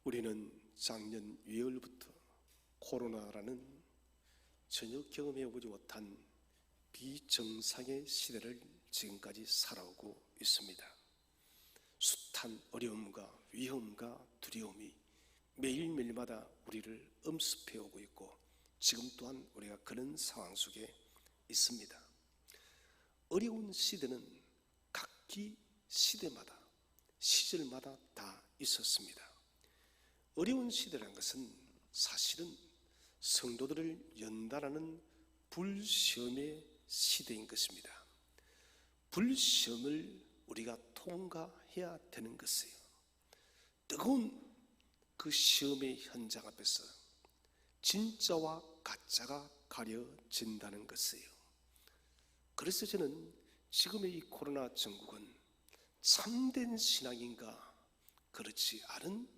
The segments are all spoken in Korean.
우리는 작년 2월부터 코로나라는 전혀 경험해보지 못한 비정상의 시대를 지금까지 살아오고 있습니다. 숱한 어려움과 위험과 두려움이 매일매일마다 우리를 엄습해오고 있고 지금 또한 우리가 그런 상황 속에 있습니다. 어려운 시대는 각기 시대마다 시절마다 다 있었습니다. 어려운 시대라는 것은 사실은 성도들을 연단하는 불시험의 시대인 것입니다. 불시험을 우리가 통과해야 되는 것이에요. 뜨거운 그 시험의 현장 앞에서 진짜와 가짜가 가려진다는 것이에요. 그래서 저는 지금의 이 코로나 전국은 참된 신앙인가 그렇지 않은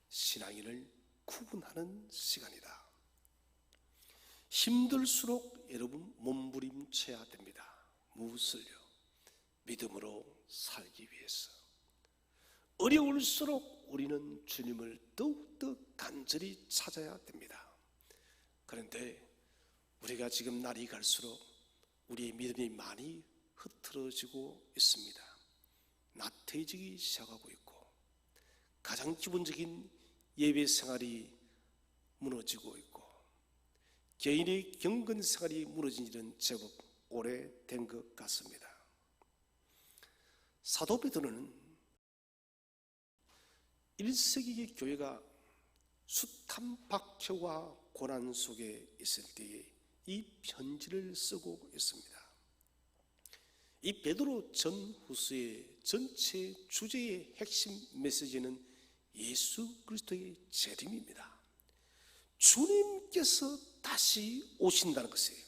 신앙인을 구분하는 시간이다. 힘들수록 여러분 몸부림쳐야 됩니다. 무엇을요? 믿음으로 살기 위해서. 어려울수록 우리는 주님을 더욱더 간절히 찾아야 됩니다. 그런데 우리가 지금 날이 갈수록 우리의 믿음이 많이 흐트러지고 있습니다. 나태해지기 시작하고 있고 가장 기본적인 예배 생활이 무너지고 있고 개인의 경건 생활이 무너진 일은 제법 오래된 것 같습니다. 사도 베드로는 1세기의 교회가 숱한 박해와 고난 속에 있을 때에 이 편지를 쓰고 있습니다. 이 베드로 전후서의 전체 주제의 핵심 메시지는 예수 그리스도의 재림입니다. 주님께서 다시 오신다는 것이에요.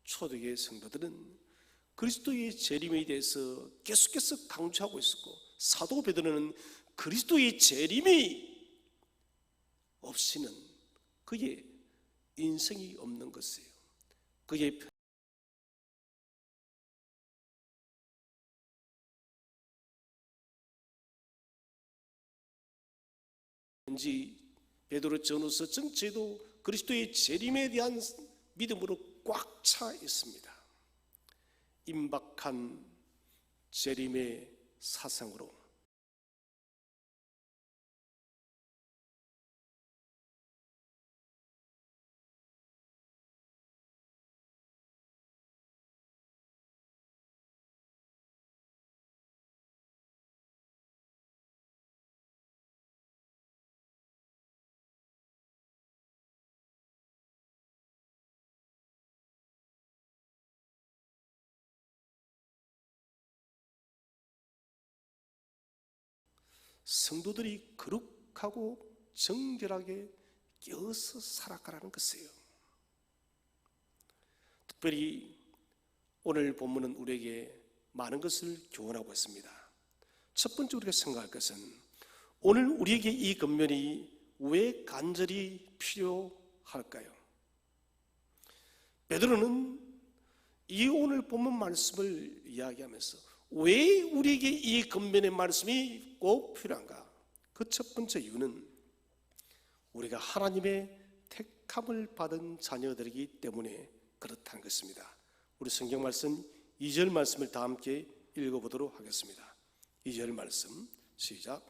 초대교회 성도들은 그리스도의 재림에 대해서 계속해서 강조하고 있었고 사도 베드로는 그리스도의 재림이 없이는 그의 인생이 없는 것이에요. 그의 편지 베드로 전후서 전체도 그리스도의 재림에 대한 믿음으로 꽉 차 있습니다. 임박한 재림의 사상으로 성도들이 거룩하고 정결하게 깨어서 살아가라는 것이에요. 특별히 오늘 본문은 우리에게 많은 것을 교훈하고 있습니다. 첫 번째 우리가 생각할 것은 오늘 우리에게 이 권면이 왜 간절히 필요할까요? 베드로는 이 오늘 본문 말씀을 이야기하면서 왜 우리에게 이 권면의 말씀이 꼭 필요한가? 그 첫 번째 이유는 우리가 하나님의 택함을 받은 자녀들이기 때문에 그렇다는 것입니다. 우리 성경 말씀 2절 말씀을 다 함께 읽어보도록 하겠습니다. 2절 말씀 시작.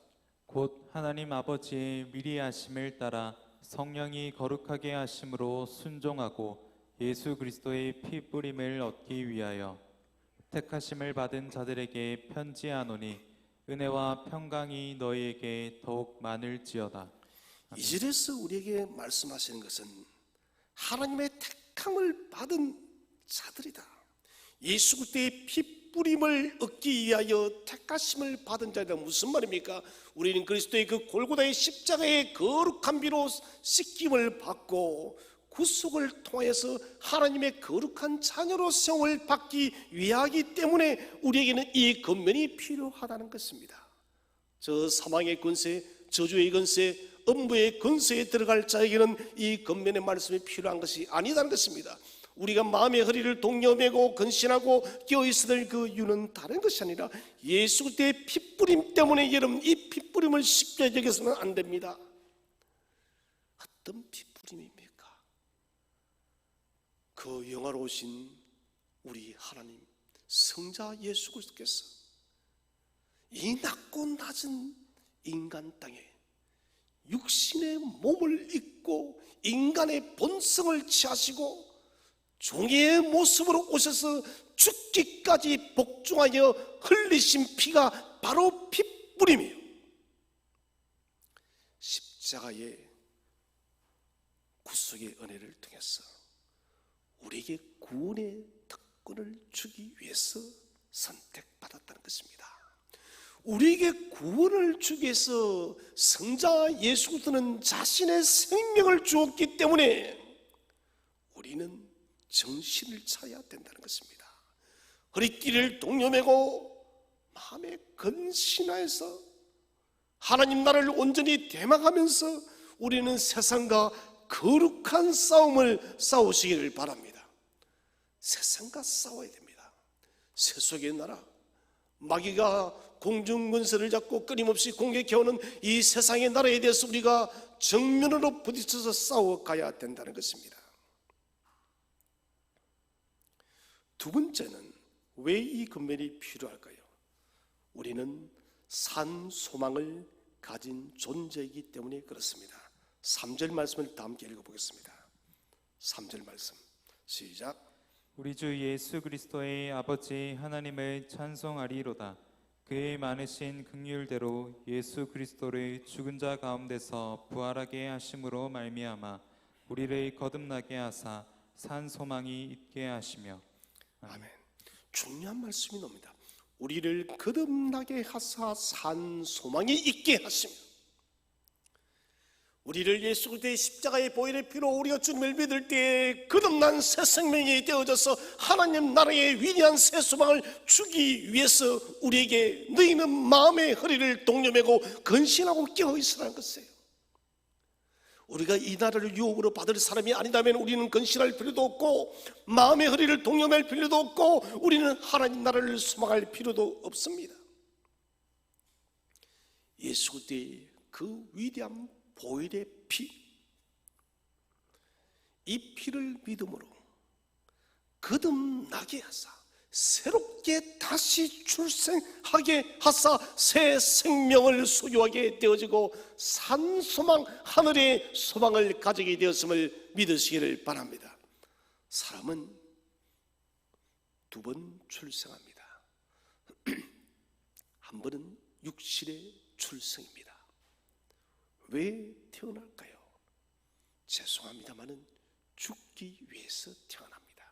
곧 하나님 아버지의 미리 하심을 따라 성령이 거룩하게 하심으로 순종하고 예수 그리스도의 피 뿌림을 얻기 위하여 택하심을 받은 자들에게 편지하노니 은혜와 평강이 너희에게 더욱 많을지어다. 2절에서 우리에게 말씀하시는 것은 하나님의 택함을 받은 자들이다. 예수 그리스도의 피 뿌림을 얻기 위하여 택하심을 받은 자들이다. 무슨 말입니까? 우리는 그리스도의 그 골고다의 십자가의 거룩한 피로 씻김을 받고 구속을 통해서 하나님의 거룩한 자녀로 성을 받기 위하기 때문에 우리에게는 이 권면이 필요하다는 것입니다. 저 사망의 권세, 저주의 권세, 음부의 권세에 들어갈 자에게는 이 권면의 말씀이 필요한 것이 아니다는 것입니다. 우리가 마음의 허리를 동여매고 근신하고 깨어있어야 될 그 이유는 다른 것이 아니라 예수 그리스도의 핏부림 때문에 여러분 이 핏부림을 쉽게 여겨서는 안 됩니다. 어떤 핏부림입니까? 그 영화로우신 우리 하나님 성자 예수 그리스도께서 이 낮고 낮은 인간 땅에 육신의 몸을 입고 인간의 본성을 취하시고 종의 모습으로 오셔서 죽기까지 복종하여 흘리신 피가 바로 핏부림이에요. 십자가의 구속의 은혜를 통해서 우리에게 구원의 특권을 주기 위해서 선택받았다는 것입니다. 우리에게 구원을 주기 위해서 성자 예수 그리스도는 자신의 생명을 주었기 때문에 우리는 정신을 차려야 된다는 것입니다. 허리띠를 동여매고 마음에 근신하여서 하나님 나라를 온전히 대망하면서 우리는 세상과 거룩한 싸움을 싸우시기를 바랍니다. 세상과 싸워야 됩니다. 세속의 나라, 마귀가 공중권세를 잡고 끊임없이 공격해오는 이 세상의 나라에 대해서 우리가 정면으로 부딪혀서 싸워가야 된다는 것입니다. 두 번째는 왜 이 금면이 필요할까요? 우리는 산 소망을 가진 존재이기 때문에 그렇습니다. 3절 말씀을 다 함께 읽어보겠습니다. 3절 말씀 시작. 우리 주 예수 그리스도의 아버지 하나님을 찬송하리로다. 그의 많으신 긍휼대로 예수 그리스도를 죽은 자 가운데서 부활하게 하심으로 말미암아 우리를 거듭나게 하사 산 소망이 있게 하시며. 아멘. 중요한 말씀이 나옵니다. 우리를 거듭나게 하사 산 소망이 있게 하시며, 우리를 예수 그리스도의 십자가의 보혈의 피로 우리가 주님을 믿을 때에 거듭난 새 생명이 되어져서 하나님 나라의 위대한 새 소망을 주기 위해서 우리에게 너희는 마음의 허리를 동여매고 근신하고 깨어있으라는 것이에요. 우리가 이 나라를 유혹으로 받을 사람이 아니다면 우리는 근신할 필요도 없고 마음의 허리를 동여맬 필요도 없고 우리는 하나님 나라를 소망할 필요도 없습니다. 예수 그리스도의 그 위대한 보혈의 피, 이 피를 믿음으로 거듭나게 하사 새롭게 다시 출생하게 하사 새 생명을 소유하게 되어지고 산 소망, 하늘의 소망을 가지게 되었음을 믿으시기를 바랍니다. 사람은 두 번 출생합니다. 한 번은 육신의 출생입니다. 왜 태어날까요? 죄송합니다마는 죽기 위해서 태어납니다.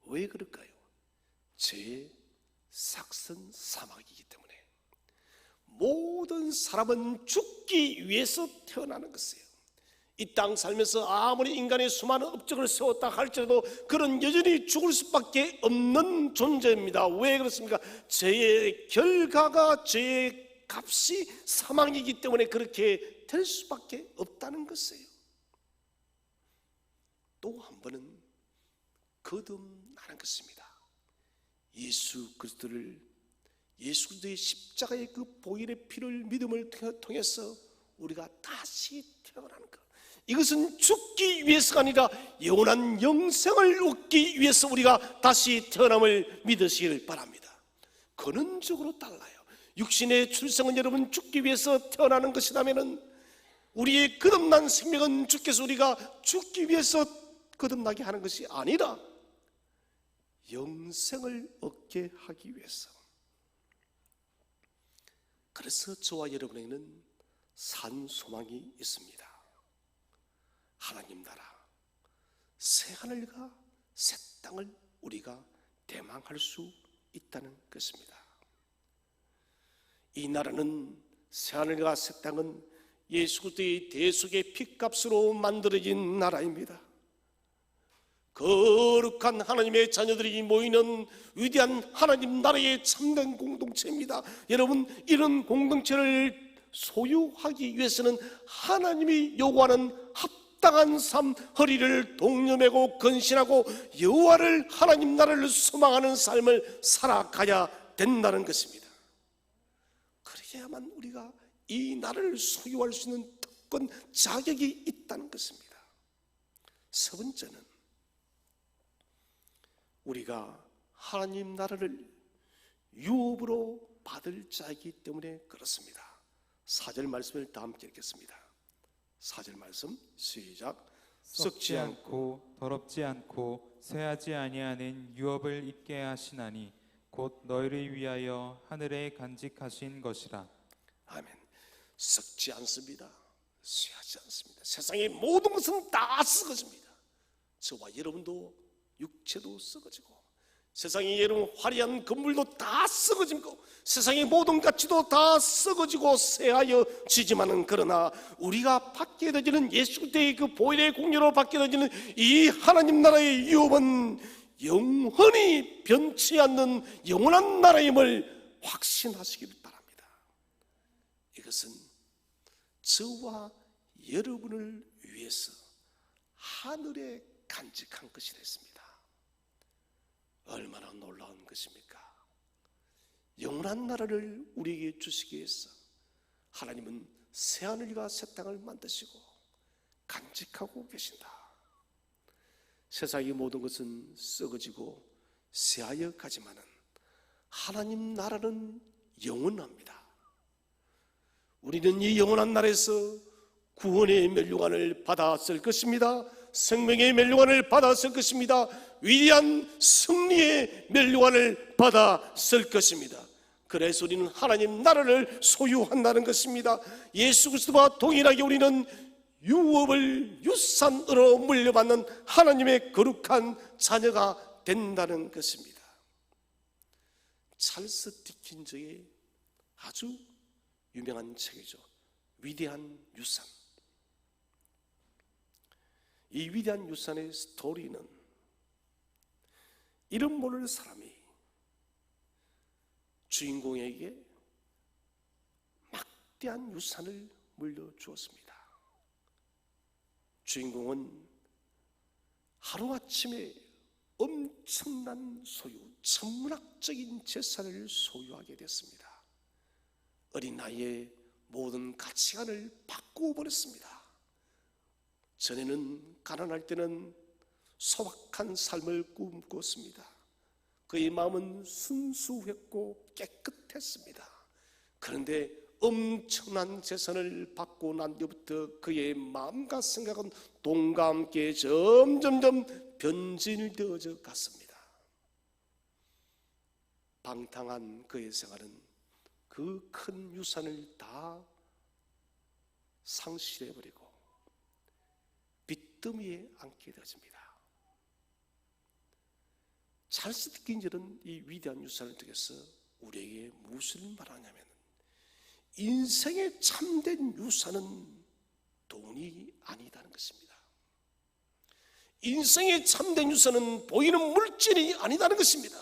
왜 그럴까요? 죄의 삭선 사막이기 때문에. 모든 사람은 죽기 위해서 태어나는 것이에요. 이 땅 살면서 아무리 인간의 수많은 업적을 세웠다 할지라도 그런 여전히 죽을 수밖에 없는 존재입니다. 왜 그렇습니까? 죄의 결과가 죄의 값이 사망이기 때문에 그렇게 될 수밖에 없다는 것이에요. 또 한 번은 거듭나는 것입니다. 예수 그리스도의 십자가의 그 보혈의 피를 믿음을 통해서 우리가 다시 태어나는 것. 이것은 죽기 위해서가 아니라 영원한 영생을 얻기 위해서 우리가 다시 태어남을 믿으시길 바랍니다. 근원적으로 달라요. 육신의 출생은 여러분 죽기 위해서 태어나는 것이라면 우리의 거듭난 생명은 주께서 우리가 죽기 위해서 거듭나게 하는 것이 아니라 영생을 얻게 하기 위해서. 그래서 저와 여러분에게는 산 소망이 있습니다. 하나님 나라, 새 하늘과 새 땅을 우리가 대망할 수 있다는 것입니다. 이 나라는, 새 하늘과 새 땅은 예수 그리스도의 대속의 피값으로 만들어진 나라입니다. 거룩한 하나님의 자녀들이 모이는 위대한 하나님 나라의 참된 공동체입니다. 여러분, 이런 공동체를 소유하기 위해서는 하나님이 요구하는 합당한 삶, 허리를 동여매고 근신하고 여호와를 하나님 나라를 소망하는 삶을 살아가야 된다는 것입니다. 그래야만 우리가 이 나라를 소유할 수 있는 특권, 자격이 있다는 것입니다. 세 번째는 우리가 하나님 나라를 유업으로 받을 자이기 때문에 그렇습니다. 4절 말씀을 다 함께 읽겠습니다. 4절 말씀 시작. 썩지 않고 더럽지 않고 쇠하지 아니하는 유업을 입게 하시나니 곧 너희를 위하여 하늘에 간직하신 것이라. 아멘. 썩지 않습니다. 쇠하지 않습니다. 세상의 모든 것은 다 썩어집니다. 저와 여러분도 육체도 썩어지고 세상의 여러분 화려한 건물도 다 썩어지고 세상의 모든 가치도 다 썩어지고 쇠하여 지지만은 그러나 우리가 받게 되지는 예수 그리스도의 그 보혈의 공로로 받게 되지는 이 하나님 나라의 유업은 영원히 변치 않는 영원한 나라임을 확신하시길 바랍니다. 이것은 저와 여러분을 위해서 하늘에 간직한 것이라 했습니다. 얼마나 놀라운 것입니까? 영원한 나라를 우리에게 주시기 위해서 하나님은 새하늘과 새 땅을 만드시고 간직하고 계신다. 세상의 모든 것은 썩어지고 쇠하여 가지만은 하나님 나라는 영원합니다. 우리는 이 영원한 나라에서 구원의 멸류관을 받았을 것입니다. 생명의 멸류관을 받았을 것입니다. 위대한 승리의 멸류관을 받았을 것입니다. 그래서 우리는 하나님 나라를 소유한다는 것입니다. 예수 그리스도와 동일하게 우리는 유업을 유산으로 물려받는 하나님의 거룩한 자녀가 된다는 것입니다. 찰스 디킨즈의 아주 유명한 책이죠. 위대한 유산. 이 위대한 유산의 스토리는 이름 모를 사람이 주인공에게 막대한 유산을 물려주었습니다. 주인공은 하루아침에 엄청난 소유, 천문학적인 재산을 소유하게 됐습니다. 어린 나이에 모든 가치관을 바꾸어 버렸습니다. 전에는 가난할 때는 소박한 삶을 꿈꿨습니다. 그의 마음은 순수했고 깨끗했습니다. 그런데 엄청난 재산을 받고 난 뒤부터 그의 마음과 생각은 돈과 함께 점점점 변질되어져 갔습니다. 방탕한 그의 생활은 그 큰 유산을 다 상실해버리고 빚더미에 앉게 되어집니다. 찰스 디킨즈는 이 위대한 유산을 통해서 우리에게 무엇을 말하냐면 인생의 참된 유산은 돈이 아니다는 것입니다. 인생의 참된 유산은 보이는 물질이 아니다는 것입니다.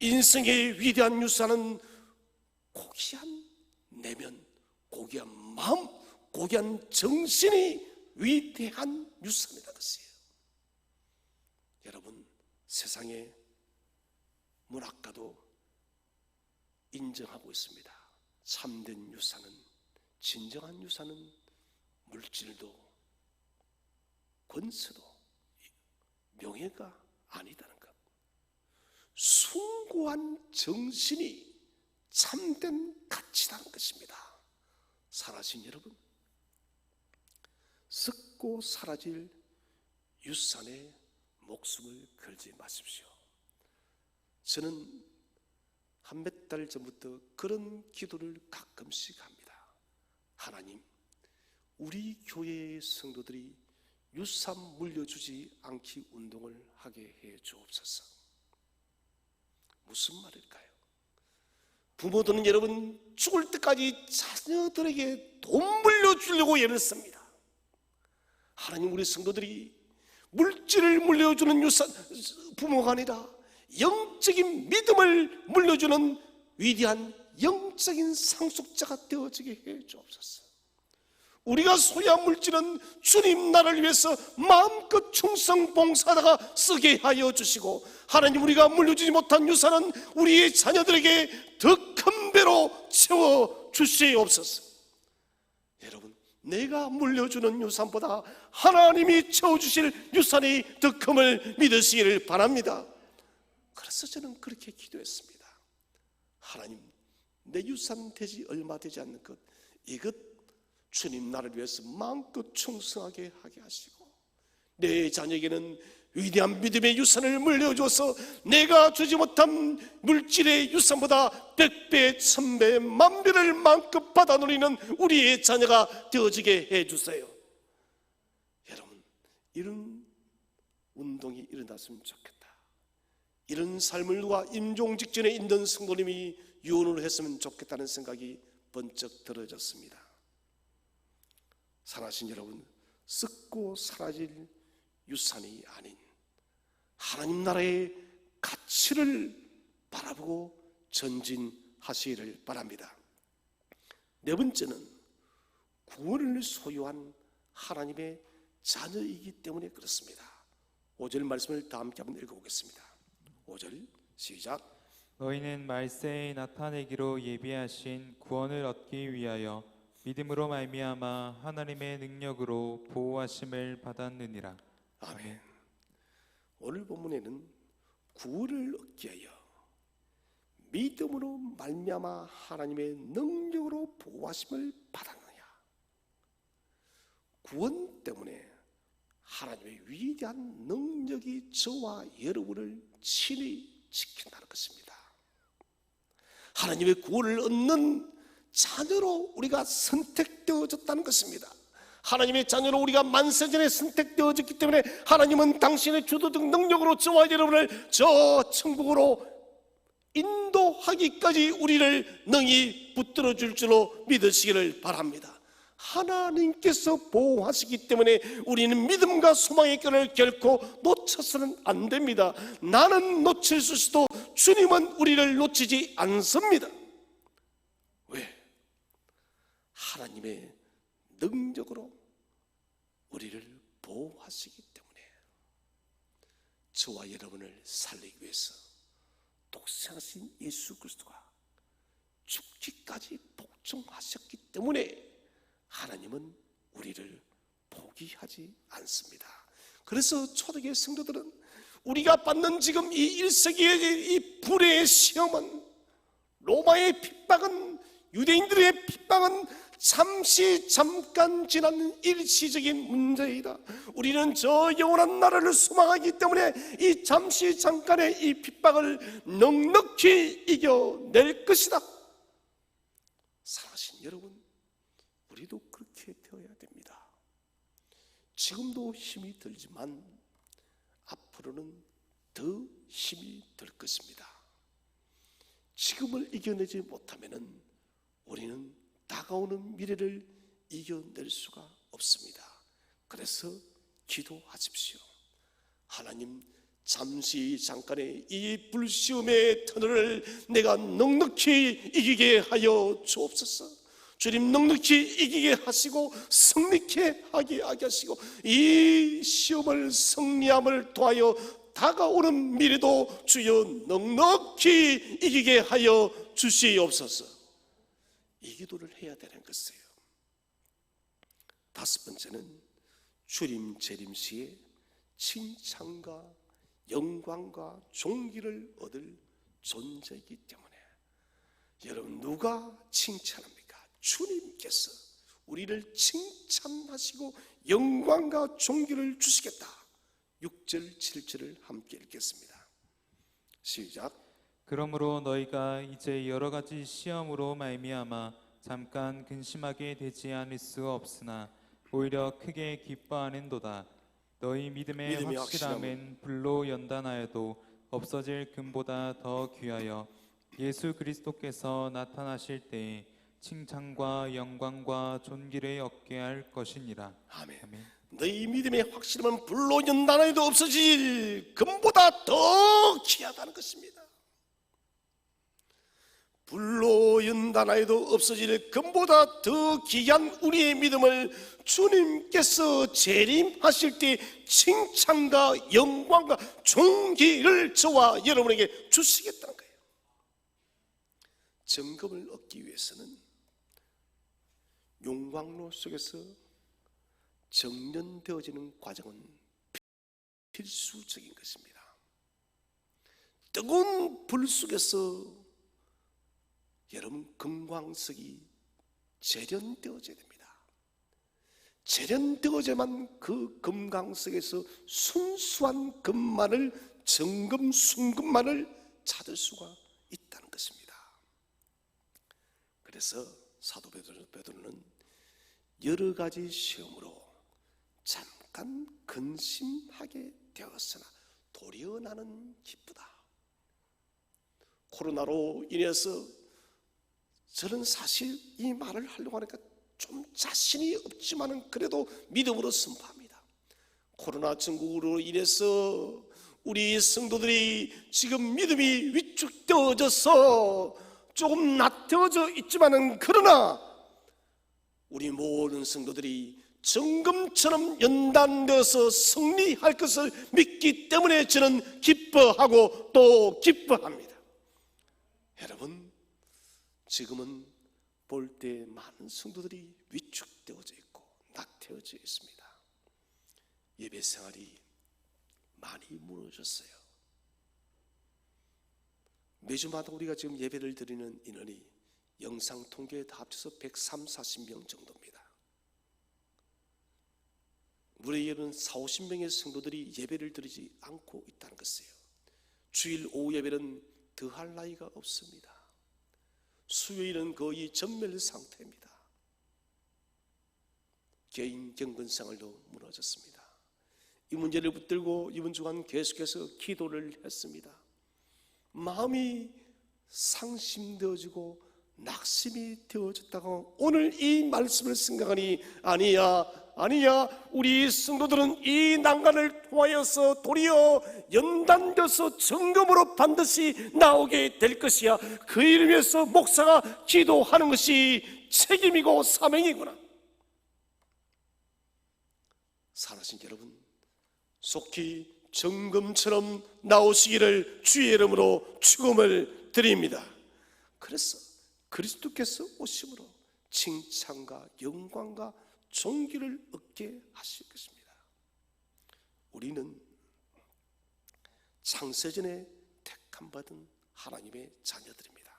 인생의 위대한 유산은 고귀한 내면, 고귀한 마음, 고귀한 정신이 위대한 유산이라는 것이에요. 여러분, 세상의 문학가도 인정하고 있습니다. 참된 유산은, 진정한 유산은 물질도 권세도 명예가 아니다는 것. 숭고한 정신이 참된 가치라는 것입니다. 살아신 여러분, 썩고 사라질 유산에 목숨을 걸지 마십시오. 저는 한 몇 달 전부터 그런 기도를 가끔씩 합니다. 하나님, 우리 교회의 성도들이 유산 물려주지 않기 운동을 하게 해 주옵소서. 무슨 말일까요? 부모들은 여러분 죽을 때까지 자녀들에게 돈 물려주려고 애를 씁니다. 하나님, 우리 성도들이 물질을 물려주는 유산 부모가 아니라 영적인 믿음을 물려주는 위대한 영적인 상속자가 되어지게 해 주옵소서. 우리가 소유한 물질은 주님 나라를 위해서 마음껏 충성 봉사하다가 쓰게 하여 주시고, 하나님 우리가 물려주지 못한 유산은 우리의 자녀들에게 더 큰 배로 채워 주시옵소서. 여러분, 내가 물려주는 유산보다 하나님이 채워주실 유산이 더 큼을 믿으시기를 바랍니다. 그래서 저는 그렇게 기도했습니다. 하나님, 내 유산 되지 얼마 되지 않는 것, 이것 주님 나라를 위해서 마음껏 충성하게 하게 하시고, 내 자녀에게는 위대한 믿음의 유산을 물려줘서 내가 주지 못한 물질의 유산보다 100배, 1000배, 만배를 마음껏 받아 누리는 우리의 자녀가 되어지게 해주세요. 여러분, 이런 운동이 일어났으면 좋겠다. 이런 삶을 누가 임종 직전에 있는 성도님이 유언을 했으면 좋겠다는 생각이 번쩍 들어졌습니다. 사랑하신 여러분, 썩고 사라질 유산이 아닌 하나님 나라의 가치를 바라보고 전진하시기를 바랍니다. 네 번째는 구원을 소유한 하나님의 자녀이기 때문에 그렇습니다. 5절 말씀을 다 함께 한번 읽어보겠습니다. 5절 시작. 너희는 말세에 나타내기로 예비하신 구원을 얻기 위하여 믿음으로 말미암아 하나님의 능력으로 보호하심을 받았느니라. 아멘. 오늘 본문에는 구원을 얻기 위하여 믿음으로 말미암아 하나님의 능력으로 보호하심을 받았느냐. 구원 때문에 하나님의 위대한 능력이 저와 여러분을 친히 지킨다는 것입니다. 하나님의 구원을 얻는 자녀로 우리가 선택되어졌다는 것입니다. 하나님의 자녀로 우리가 만세전에 선택되어졌기 때문에 하나님은 당신의 주도적 능력으로 저와 여러분을 저 천국으로 인도하기까지 우리를 능히 붙들어 줄 줄로 믿으시기를 바랍니다. 하나님께서 보호하시기 때문에 우리는 믿음과 소망의 끈을 결코 놓쳐서는 안 됩니다. 나는 놓칠 수도 주님은 우리를 놓치지 않습니다. 왜? 하나님의 능력으로 우리를 보호하시기 때문에. 저와 여러분을 살리기 위해서 독생하신 예수 그리스도가 죽기까지 복종하셨기 때문에 하나님은 우리를 포기하지 않습니다. 그래서 초대교회 성도들은 우리가 받는 지금 이 1세기의 이 불의의 시험은, 로마의 핍박은, 유대인들의 핍박은 잠시 잠깐 지나는 일시적인 문제이다. 우리는 저 영원한 나라를 소망하기 때문에 이 잠시 잠깐의 이 핍박을 넉넉히 이겨낼 것이다. 사랑하신 여러분, 우리도 그렇게 되어야 됩니다. 지금도 힘이 들지만 앞으로는 더 힘이 들 것입니다. 지금을 이겨내지 못하면 우리는 다가오는 미래를 이겨낼 수가 없습니다. 그래서 기도하십시오. 하나님, 잠시 잠깐의 이 불시험의 터널을 내가 넉넉히 이기게 하여 주옵소서. 주님, 넉넉히 이기게 하시고 승리케 하게 하시고 이 시험을 승리함을 통하여 다가오는 미래도 주여 넉넉히 이기게 하여 주시옵소서. 이 기도를 해야 되는 것이에요. 다섯 번째는 주님 재림 시에 칭찬과 영광과 존귀를 얻을 존재이기 때문에. 여러분, 누가 칭찬합니까? 주님께서 우리를 칭찬하시고 영광과 존귀를 주시겠다. 6절 7절을 함께 읽겠습니다. 시작. 그러므로 너희가 이제 여러 가지 시험으로 말미암아 잠깐 근심하게 되지 않을 수 없으나 오히려 크게 기뻐하는도다. 너희 믿음의 확실함은 불로 연단하여도 없어질 금보다 더 귀하여 예수 그리스도께서 나타나실 때에 칭찬과 영광과 존귀를 얻게 할 것이니라. 아멘. 아멘. 너희 믿음의 확실함은 불로 연단하여도 없어질 금보다 더 귀하다는 것입니다. 불로 연단하여도 없어질 금보다 더 귀한 우리의 믿음을 주님께서 재림하실 때 칭찬과 영광과 존귀를 저와 여러분에게 주시겠다는 거예요. 정금을 얻기 위해서는 용광로 속에서 정련되어지는 과정은 필수적인 것입니다. 뜨거운 불 속에서 여러분 금광석이 재련되어져야 됩니다. 재련되어져야만 그 금광석에서 순수한 금만을, 정금, 순금만을 찾을 수가 있다는 것입니다. 그래서 사도 베드로는 여러 가지 시험으로 잠깐 근심하게 되었으나 도리어 나는 기쁘다. 코로나로 인해서 저는 사실 이 말을 하려고 하니까 좀 자신이 없지만은 그래도 믿음으로 선포합니다. 코로나 증후로 인해서 우리 성도들이 지금 믿음이 위축되어져서 조금 낮춰져 있지만은 그러나 우리 모든 성도들이 정금처럼 연단되어서 승리할 것을 믿기 때문에 저는 기뻐하고 또 기뻐합니다. 여러분, 지금은 볼 때 많은 성도들이 위축되어져 있고 낙태어져 있습니다. 예배 생활이 많이 무너졌어요. 매주마다 우리가 지금 예배를 드리는 인원이 영상 통계에 다 합쳐서 130-140명 정도입니다. 우리에게는 40-50명의 성도들이 예배를 드리지 않고 있다는 것이에요. 주일 오후 예배는 더할 나위가 없습니다. 수요일은 거의 전멸 상태입니다. 개인 경건생활도 무너졌습니다. 이 문제를 붙들고 이번 주간 계속해서 기도를 했습니다. 마음이 상심되어지고 낙심이 되어졌다고 오늘 이 말씀을 생각하니 아니야 우리 성도들은 이 난간을 통하여서 도리어 연단돼서 정금으로 반드시 나오게 될 것이야. 그 일을 위해서 목사가 기도하는 것이 책임이고 사명이구나. 사랑하신 여러분, 속히 정금처럼 나오시기를 주의 이름으로 축원을 드립니다. 그래서 그리스도께서 오심으로 칭찬과 영광과 존귀를 얻게 하실 것입니다. 우리는 창세전에 택함받은 하나님의 자녀들입니다.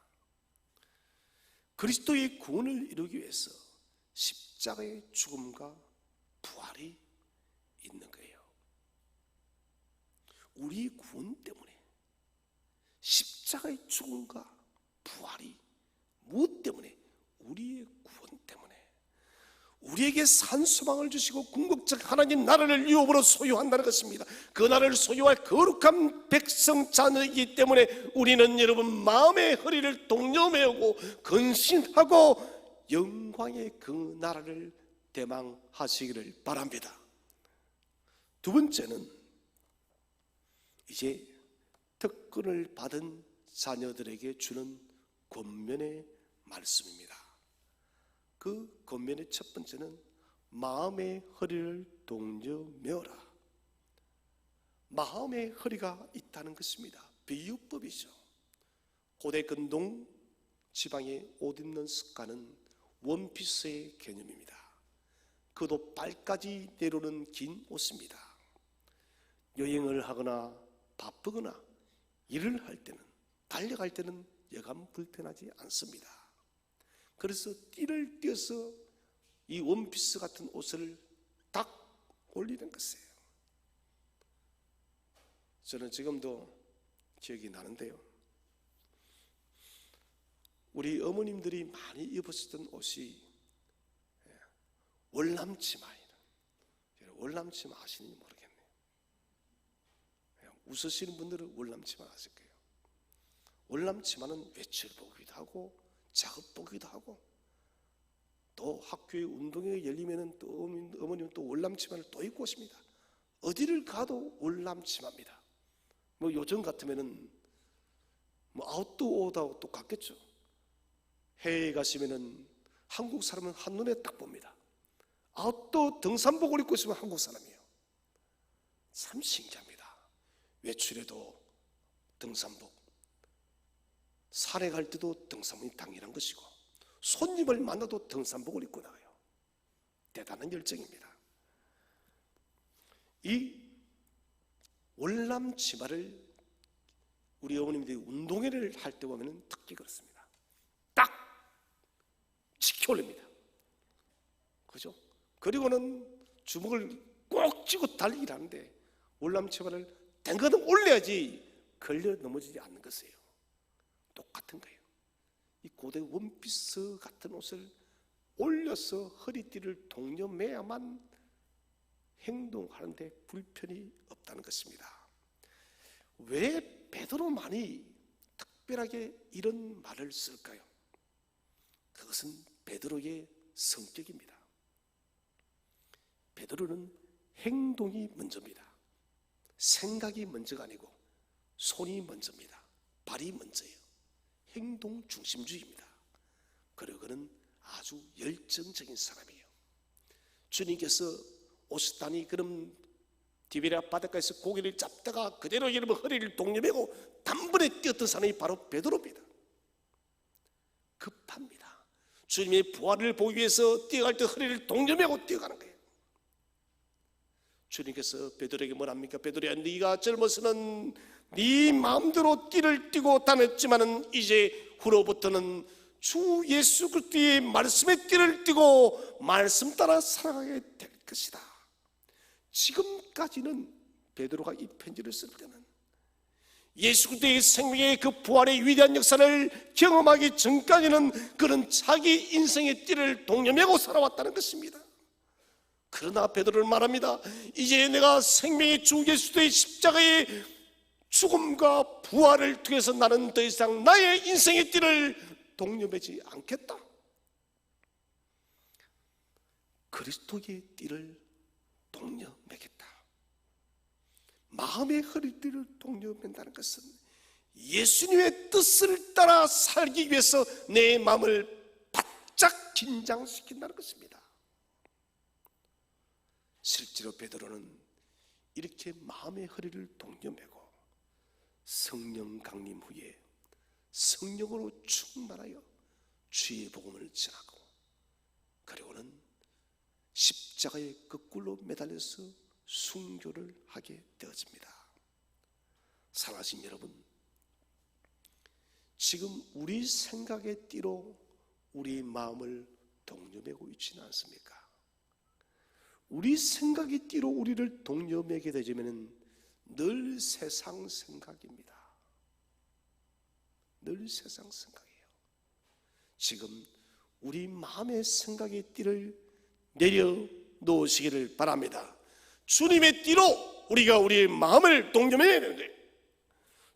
그리스도의 구원을 이루기 위해서 십자가의 죽음과 부활이 있는 거예요. 우리 구원 때문에 십자가의 죽음과 부활이 무엇 때문에? 우리의 구원 때문에. 우리에게 산 소망을 주시고 궁극적 하나님 나라를 유업으로 소유한다는 것입니다. 그 나라를 소유할 거룩한 백성 자녀이기 때문에 우리는 여러분 마음의 허리를 동여매고 근신하고 영광의 그 나라를 대망하시기를 바랍니다. 두 번째는 이제 특권을 받은 자녀들에게 주는 권면의 말씀입니다. 그 권면의 첫 번째는 마음의 허리를 동여매어라. 마음의 허리가 있다는 것입니다. 비유법이죠. 고대 근동 지방의 옷 입는 습관은 원피스의 개념입니다. 그도 발까지 내려오는 긴 옷입니다. 여행을 하거나 바쁘거나 일을 할 때는, 달려갈 때는 여간 불편하지 않습니다. 그래서 띠를 띄어서 이 원피스 같은 옷을 딱 올리는 것이에요. 저는 지금도 기억이 나는데요, 우리 어머님들이 많이 입으셨던 옷이 월남치마예요. 월남치마 아시는지 모르겠네요. 웃으시는 분들은 월남치마 아실 거예요. 월남치마는 외출복이기도 하고 작업복이기도 하고, 또 학교에 운동회가 열리면은 또 어머님은 또 월남치마를 또 입고 오십니다. 어디를 가도 월남치마입니다. 뭐 요즘 같으면은 뭐 아웃도어하고 똑같겠죠. 해외에 가시면은 한국 사람은 한눈에 딱 봅니다. 또 등산복을 입고 있으면 한국 사람이에요. 참 신기합니다. 외출해도 등산복, 산에 갈 때도 등산복이 당연한 것이고, 손님을 만나도 등산복을 입고 나가요. 대단한 열정입니다. 이 월남 치마를 우리 어머님들이 운동회를 할 때 보면 특히 그렇습니다. 딱 지켜올립니다. 그죠? 그리고는 주먹을 꼭 쥐고 달리기를 하는데, 월남 치마를 댕거는 올려야지 걸려 넘어지지 않는 것이에요. 똑같은 거예요. 이 고대 원피스 같은 옷을 올려서 허리띠를 동여매야만 행동하는데 불편이 없다는 것입니다. 왜 베드로만이 특별하게 이런 말을 쓸까요? 그것은 베드로의 성격입니다. 베드로는 행동이 먼저입니다. 생각이 먼저가 아니고 손이 먼저입니다. 발이 먼저예요. 행동 중심주의입니다. 그리고 그는 아주 열정적인 사람이에요. 주님께서 오시다니 그럼 디베랴 바닷가에서 고기를 잡다가 그대로 여러분 허리를 동여매고 단번에 뛰었던 사람이 바로 베드로입니다. 급합니다. 주님의 부활을 보기 위해서 뛰어갈 때 허리를 동여매고 뛰어가는 거예요. 주님께서 베드로에게 뭐랍니까? 베드로야, 네가 젊어서는 네 마음대로 띠를 띠고 다녔지만은 이제 후로부터는 주 예수 그리스도의 말씀의 띠를 띠고 말씀 따라 살아가게 될 것이다. 지금까지는 베드로가 이 편지를 쓸 때는 예수 그리스도의 생명의 그 부활의 위대한 역사를 경험하기 전까지는 그는 자기 인생의 띠를 동여매고 살아왔다는 것입니다. 그러나 베드로는 말합니다. 이제 내가 생명의 주 예수 그리스도의 십자가의 죽음과 부활을 통해서 나는 더 이상 나의 인생의 띠를 동여매지 않겠다. 그리스도의 띠를 동여매겠다. 마음의 허리띠를 동여맨다는 것은 예수님의 뜻을 따라 살기 위해서 내 마음을 바짝 긴장시킨다는 것입니다. 실제로 베드로는 이렇게 마음의 허리를 동여매고 성령 강림 후에 성령으로 충만하여 주의 복음을 전하고, 그리고는 십자가의 거꾸로 매달려서 순교를 하게 되어집니다. 사랑하신 여러분, 지금 우리 생각의 띠로 우리 마음을 동여매고 있지는 않습니까? 우리 생각의 띠로 우리를 동여매게 되지면 늘 세상 생각입니다. 늘 세상 생각이에요. 지금 우리 마음의 생각의 띠를 내려놓으시기를 바랍니다. 주님의 띠로 우리가 우리의 마음을 동여매야 되는데,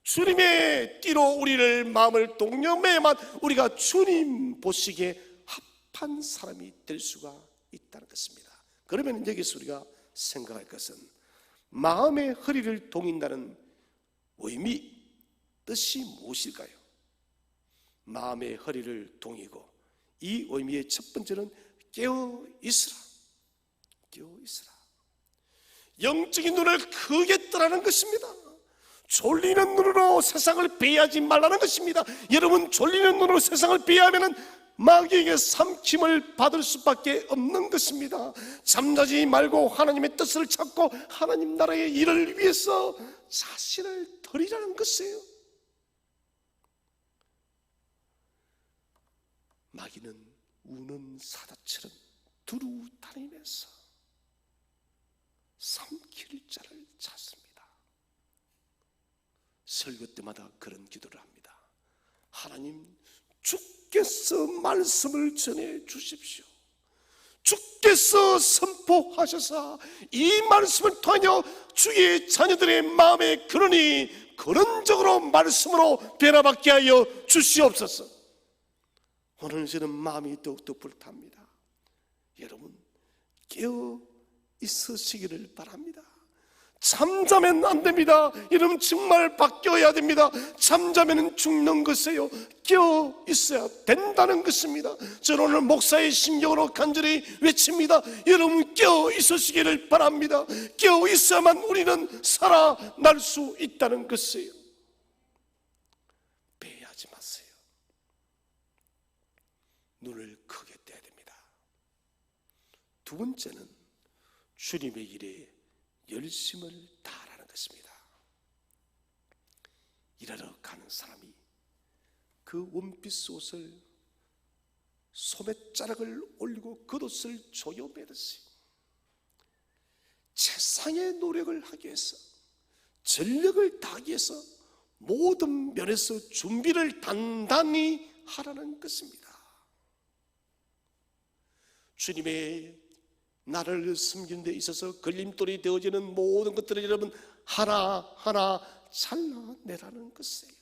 주님의 띠로 우리를 마음을 동여매야만 우리가 주님 보시기에 합한 사람이 될 수가 있다는 것입니다. 그러면 여기서 우리가 생각할 것은 마음의 허리를 동인다는 의미, 뜻이 무엇일까요? 마음의 허리를 동이고, 이 의미의 첫 번째는 깨어 있으라. 깨어 있으라. 영적인 눈을 크게 뜨라는 것입니다. 졸리는 눈으로 세상을 배회하지 말라는 것입니다. 여러분, 졸리는 눈으로 세상을 배회하면 마귀에게 삼킴을 받을 수밖에 없는 것입니다. 잠자지 말고 하나님의 뜻을 찾고 하나님 나라의 일을 위해서 자신을 드리라는 것이에요. 마귀는 우는 사자처럼 두루 다니면서 삼킬 자를 찾습니다. 설교 때마다 그런 기도를 합니다. 하나님, 주께서 말씀을 전해 주십시오. 주께서 선포하셔서 이 말씀을 통하여 주의 자녀들의 마음에 그러니 근원적으로 말씀으로 변화받게 하여 주시옵소서. 오늘 저는 마음이 더욱더 불탑니다. 여러분, 깨어 있으시기를 바랍니다. 잠자면 안 됩니다. 여러분 정말 바뀌어야 됩니다. 잠자면 죽는 것이에요. 깨어 있어야 된다는 것입니다. 저는 오늘 목사의 심경으로 간절히 외칩니다. 여러분 깨어 있으시기를 바랍니다. 깨어 있어야만 우리는 살아날 수 있다는 것이에요. 배회하지 마세요. 눈을 크게 떼야 됩니다. 두 번째는 주님의 일에 열심을 다하라는 것입니다. 일하러 가는 사람이 그 원피스 옷을 소매자락을 올리고 겉옷을 조여매듯이 최상의 노력을 하기 위해서, 전력을 다하기 위해서 모든 면에서 준비를 단단히 하라는 것입니다. 주님의 나를 숨기는 데 있어서 걸림돌이 되어지는 모든 것들을 여러분 하나하나 잘라내라는 것이에요.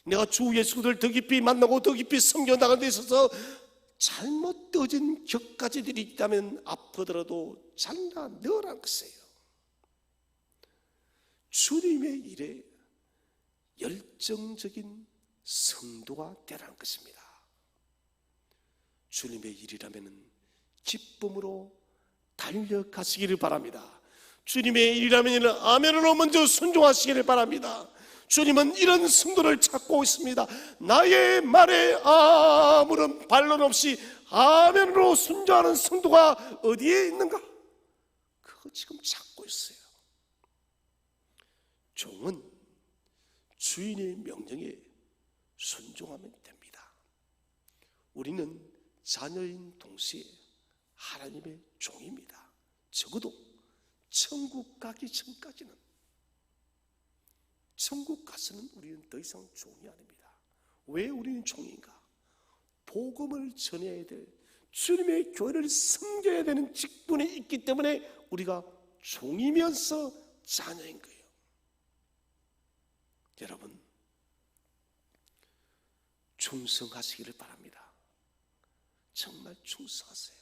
내가 주 예수를 더 깊이 만나고 더 깊이 섬겨나가는 데 있어서 잘못 떠진 격가지들이 있다면 아프더라도 잘라내라는 것이에요. 주님의 일에 열정적인 성도가 되라는 것입니다. 주님의 일이라면 기쁨으로 달려가시기를 바랍니다. 주님의 일이라면 아멘으로 먼저 순종하시기를 바랍니다. 주님은 이런 성도를 찾고 있습니다. 나의 말에 아무런 반론 없이 아멘으로 순종하는 성도가 어디에 있는가? 그거 지금 찾고 있어요. 종은 주인의 명령에 순종하면 됩니다. 우리는 자녀인 동시에 하나님의 종입니다. 적어도 천국 가기 전까지는. 천국 가서는 우리는 더 이상 종이 아닙니다. 왜 우리는 종인가? 복음을 전해야 될, 주님의 교회를 섬겨야 되는 직분이 있기 때문에 우리가 종이면서 자녀인 거예요. 여러분 충성하시기를 바랍니다. 정말 충성하세요.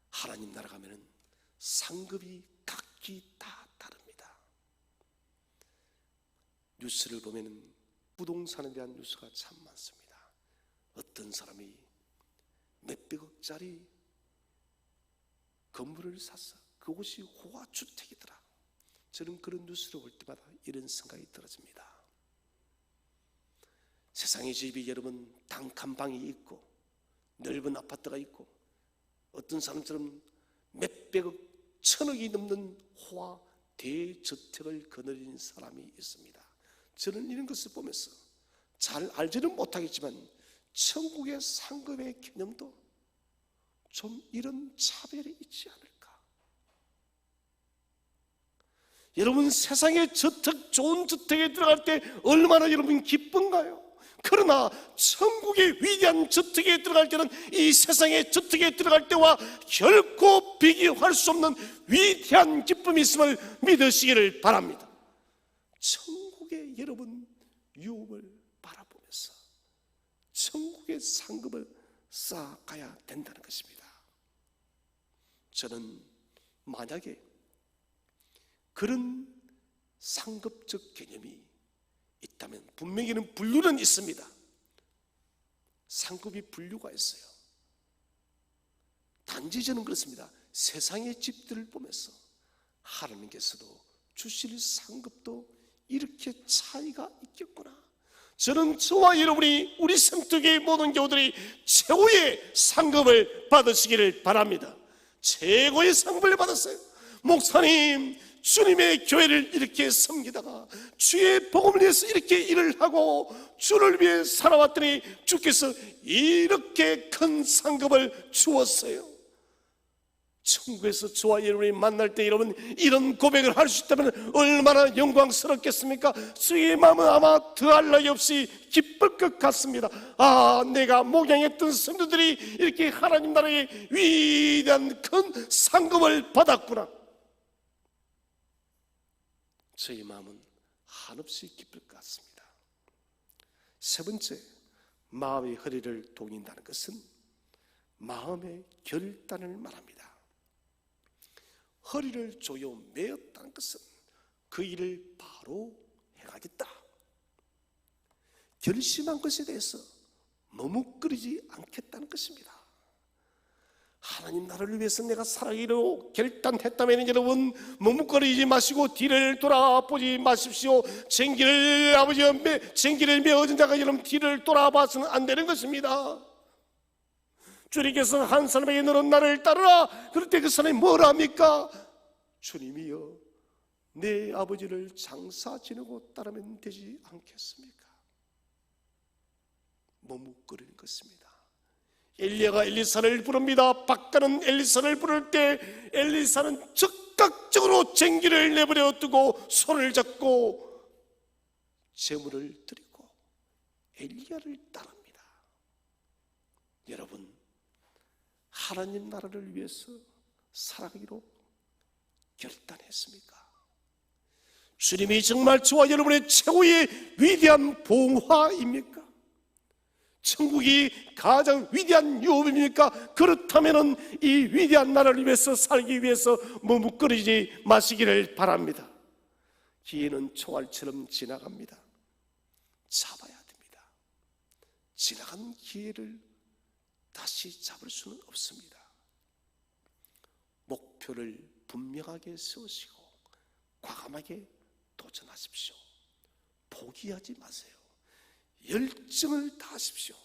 하나님 나라 가면은 상급이 각기 다 다릅니다. 뉴스를 보면은 부동산에 대한 뉴스가 참 많습니다. 어떤 사람이 몇백억짜리 건물을 샀어. 그곳이 호화주택이더라. 저는 그런 뉴스를 볼 때마다 이런 생각이 들어집니다. 세상의 집이 여러분 단칸방이 있고 넓은 아파트가 있고 어떤 사람처럼 몇백억, 천억이 넘는 호화 대저택을 거느린 사람이 있습니다. 저는 이런 것을 보면서 잘 알지는 못하겠지만 천국의 상급의 개념도 좀 이런 차별이 있지 않을까. 여러분 세상의 저택, 좋은 저택에 들어갈 때 얼마나 여러분 기쁜가요? 그러나 천국의 위대한 저택에 들어갈 때는 이 세상의 저택에 들어갈 때와 결코 비교할 수 없는 위대한 기쁨이 있음을 믿으시기를 바랍니다. 천국의 여러분 유업을 바라보면서 천국의 상급을 쌓아가야 된다는 것입니다. 저는 만약에 그런 상급적 개념이 있다면 분명히는 분류는 있습니다. 상급이 분류가 있어요. 단지 저는 그렇습니다. 세상의 집들을 보면서 하나님께서도 주실 상급도 이렇게 차이가 있겠구나. 저는 저와 여러분이 우리 성도교의 모든 교우들이 최고의 상급을 받으시기를 바랍니다. 최고의 상급을 받았어요. 목사님, 주님의 교회를 이렇게 섬기다가 주의 복음을 위해서 이렇게 일을 하고 주를 위해 살아왔더니 주께서 이렇게 큰 상급을 주었어요. 천국에서 저와 여러분이 만날 때 여러분 이런 고백을 할 수 있다면 얼마나 영광스럽겠습니까? 주의 마음은 아마 더할 나위 없이 기쁠 것 같습니다. 아, 내가 목양했던 성도들이 이렇게 하나님 나라의 위대한 큰 상급을 받았구나. 저희 마음은 한없이 기쁠 것 같습니다. 세 번째, 마음의 허리를 동인다는 것은 마음의 결단을 말합니다. 허리를 조여 매었다는 것은 그 일을 바로 행하겠다 결심한 것에 대해서 머뭇거리지 않겠다는 것입니다. 하나님 나라를 위해서 내가 살아가기로 결단했다면 여러분 머뭇거리지 마시고 뒤를 돌아보지 마십시오. 쟁기를 메어진 자가 여러분 뒤를 돌아봐서는 안 되는 것입니다. 주님께서 한 사람에게 너는 나를 따르라. 그럴 때 그 사람이 뭐라 합니까? 주님이여 내 아버지를 장사 지내고 따르면 되지 않겠습니까? 머뭇거리는 것입니다. 엘리야가 엘리사를 부릅니다. 박가는 엘리사를 부를 때 엘리사는 즉각적으로 쟁기를 내버려 두고 손을 잡고 제물을 드리고 엘리야를 따릅니다. 여러분 하나님 나라를 위해서 살아가기로 결단했습니까? 주님이 정말 저와 여러분의 최고의 위대한 봉화입니까? 천국이 가장 위대한 유업입니까? 그렇다면 이 위대한 나라를 위해서 살기 위해서 머뭇거리지 마시기를 바랍니다. 기회는 총알처럼 지나갑니다. 잡아야 됩니다. 지나간 기회를 다시 잡을 수는 없습니다. 목표를 분명하게 세우시고 과감하게 도전하십시오. 포기하지 마세요. 열정을 다하십시오.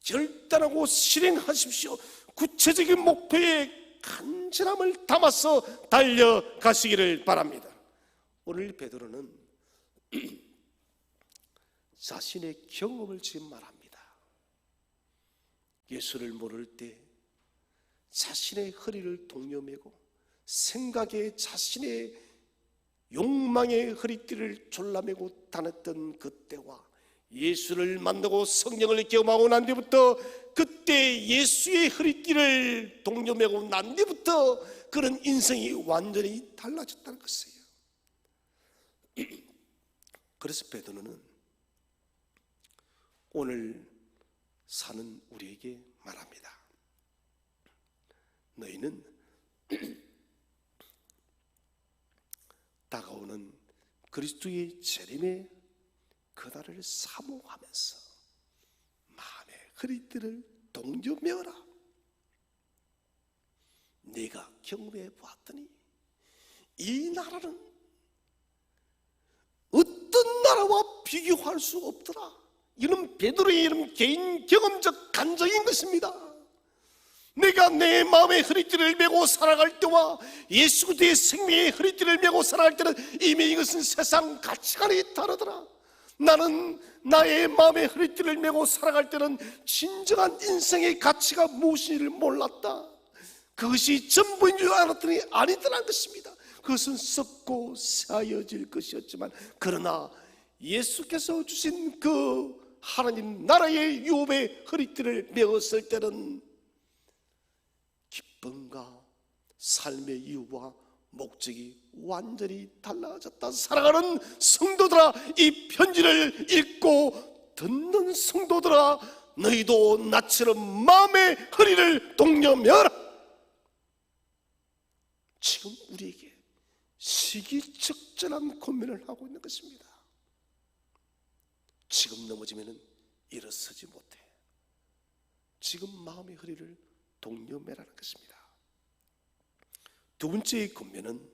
결단하고 실행하십시오. 구체적인 목표에 간절함을 담아서 달려가시기를 바랍니다. 오늘 베드로는 자신의 경험을 지금 말합니다. 예수를 모를 때 자신의 허리를 동여매고 생각에 자신의 욕망의 허리띠를 졸라매고 다녔던 그때와 예수를 만나고 성령을 경험하고 난 뒤부터 그때 예수의 허리띠를 동여매고 난 뒤부터 그런 인생이 완전히 달라졌다는 것이에요. 그래서 베드로는 오늘 사는 우리에게 말합니다. 너희는 다가오는 그리스도의 재림의 그날을 사모하면서 마음의 허리띠를 동여매어라. 내가 경험해 보았더니 이 나라는 어떤 나라와 비교할 수 없더라. 이런 베드로의 이런 개인 경험적 간증인 것입니다. 내가 내 마음의 허리띠를 메고 살아갈 때와 예수 그리스도의 생명의 허리띠를 메고 살아갈 때는 이미 이것은 세상 가치관이 다르더라. 나는 나의 마음의 허리띠를 메고 살아갈 때는 진정한 인생의 가치가 무엇인지를 몰랐다. 그것이 전부인 줄 알았더니 아니더란 것입니다. 그것은 썩고 사여질 것이었지만 그러나 예수께서 주신 그 하나님 나라의 유업의 허리띠를 메었을 때는 기쁨과 삶의 이유와 목적이 완전히 달라졌다. 사랑하는 성도들아, 이 편지를 읽고 듣는 성도들아, 너희도 나처럼 마음의 허리를 동여매어라. 지금 우리에게 시기적절한 고민을 하고 있는 것입니다. 지금 넘어지면 일어서지 못해. 지금 마음의 허리를 동여매라는 것입니다. 두 번째의 권면은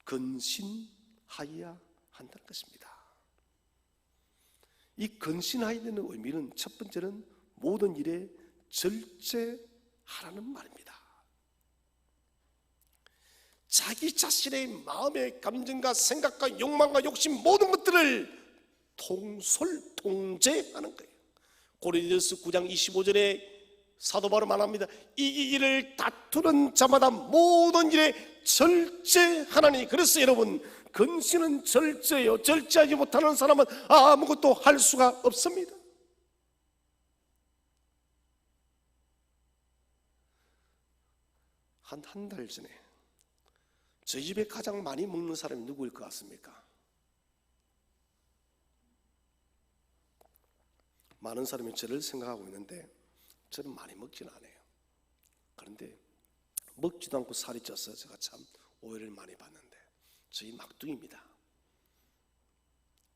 근신하여야 한다는 것입니다. 이 근신하여야 되는 의미는 첫 번째는 모든 일에 절제하라는 말입니다. 자기 자신의 마음의 감정과 생각과 욕망과 욕심 모든 것들을 통제하는 거예요. 고린도서 9장 25절에 사도 바로 말합니다. 이기기를 다투는 자마다 모든 일에 절제하나니. 그래서 여러분, 근신은 절제예요. 절제하지 못하는 사람은 아무것도 할 수가 없습니다. 한 달 전에 저희 집에 가장 많이 먹는 사람이 누구일 것 같습니까? 많은 사람이 저를 생각하고 있는데 저는 많이 먹지는 않아요. 그런데 먹지도 않고 살이 쪄서 제가 참 오해를 많이 받는데 저희 막둥이입니다.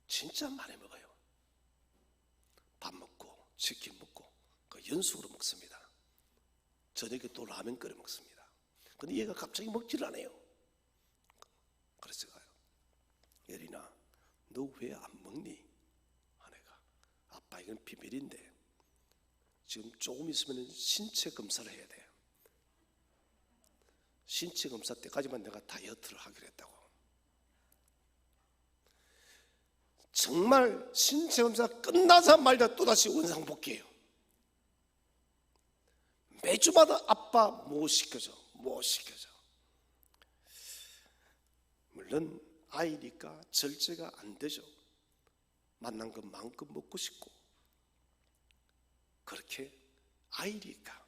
진짜 많이 먹어요. 밥 먹고 치킨 먹고 그 연속으로 먹습니다. 저녁에 또 라면 끓여 먹습니다. 근데 얘가 갑자기 먹지를 않아요. 그래서 가요. 예린아, 너 왜 안 먹니? 아내가, 아빠 이건 비밀인데 지금 조금 있으면 신체 검사를 해야 돼. 신체 검사 때까지만 내가 다이어트를 하기로 했다고. 정말 신체 검사 끝나자마자 또다시 원상복귀해요. 매주마다 아빠 뭐 시켜줘, 뭐 시켜줘. 물론 아이니까 절제가 안 되죠. 만난 것 마음껏 먹고 싶고. 그렇게 아이니까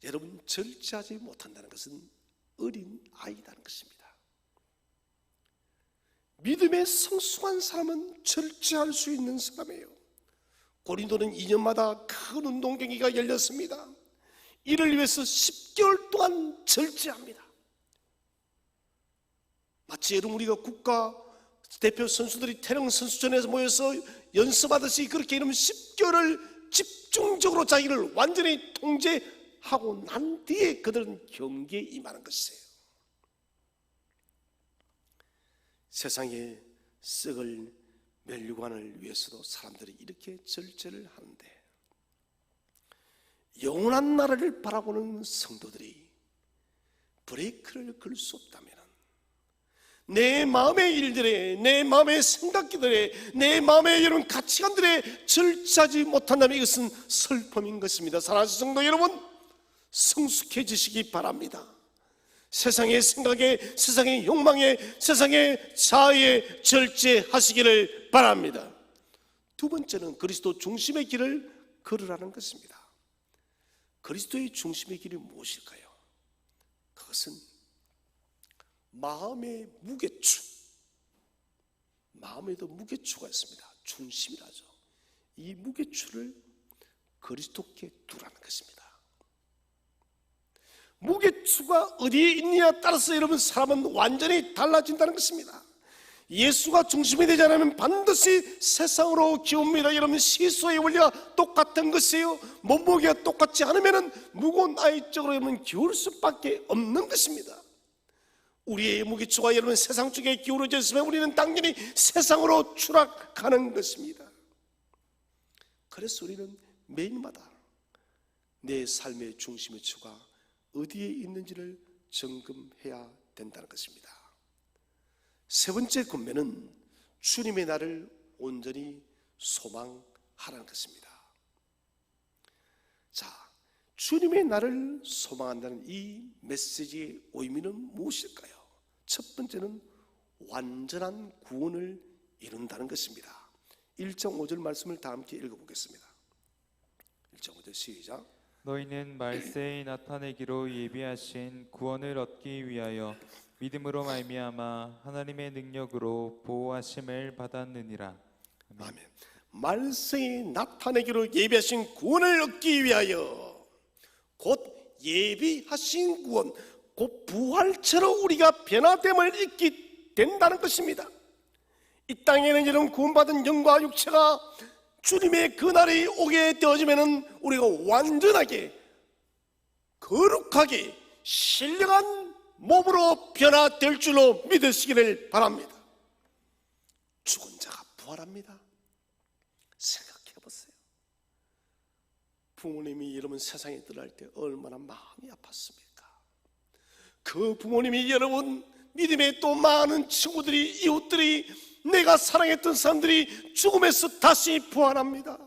여러분 절제하지 못한다는 것은 어린 아이라는 것입니다. 믿음의 성숙한 사람은 절제할 수 있는 사람이에요. 고린도는 2년마다 큰 운동 경기가 열렸습니다. 이를 위해서 10개월 동안 절제합니다. 마치 여러분 우리가 국가 대표 선수들이 태릉 선수촌에서 모여서 연습하듯이 그렇게 이러면 10개월을 집중적으로 자기를 완전히 통제하고 난 뒤에 그들은 경기에 임하는 것이에요. 세상에 썩을 멸류관을 위해서도 사람들이 이렇게 절제를 하는데, 영원한 나라를 바라보는 성도들이 브레이크를 걸 수 없다면 내 마음의 일들에, 내 마음의 생각들에, 내 마음의 이런 가치관들에 절제하지 못한다면 이것은 슬픔인 것입니다. 사랑하는 성도 여러분, 성숙해지시기 바랍니다. 세상의 생각에, 세상의 욕망에, 세상의 자아에 절제하시기를 바랍니다. 두 번째는 그리스도 중심의 길을 걸으라는 것입니다. 그리스도의 중심의 길이 무엇일까요? 그것은 마음의 무게추. 마음에도 무게추가 있습니다. 중심이라죠. 이 무게추를 그리스도께 두라는 것입니다. 무게추가 어디에 있느냐에 따라서 여러분 사람은 완전히 달라진다는 것입니다. 예수가 중심이 되지 않으면 반드시 세상으로 기웁니다. 여러분 시소의 원리가 똑같은 것이에요. 몸무게가 똑같지 않으면 무거운 아이 쪽으로 여러분 기울 수밖에 없는 것입니다. 우리의 무게추가 여러분 세상 쪽에 기울어져 있으면 우리는 당연히 세상으로 추락하는 것입니다. 그래서 우리는 매일마다 내 삶의 중심의 추가 어디에 있는지를 점검해야 된다는 것입니다. 세 번째 권면은 주님의 날을 온전히 소망하라는 것입니다. 자, 주님의 날을 소망한다는 이 메시지의 의미는 무엇일까요? 첫 번째는 완전한 구원을 이룬다는 것입니다. 1장 5절 말씀을 다 함께 읽어보겠습니다. 1장 5절 시작. 너희는 말세에 나타내기로 예비하신 구원을 얻기 위하여 믿음으로 말미암아 하나님의 능력으로 보호하심을 받았느니라. 아멘. 말세에 나타내기로 예비하신 구원을 얻기 위하여, 곧 예비하신 구원, 곧 부활체로 우리가 변화됨을 잊게 된다는 것입니다. 이 땅에는 이런 구원받은 영과 육체가 주님의 그날이 오게 되어지면 우리가 완전하게 거룩하게 신령한 몸으로 변화될 줄로 믿으시기를 바랍니다. 죽은 자가 부활합니다. 생각해 보세요. 부모님이 여러분 세상에 들어갈 때 얼마나 마음이 아팠습니까? 그 부모님이 여러분 믿음의 또 많은 친구들이, 이웃들이, 내가 사랑했던 사람들이 죽음에서 다시 부활합니다.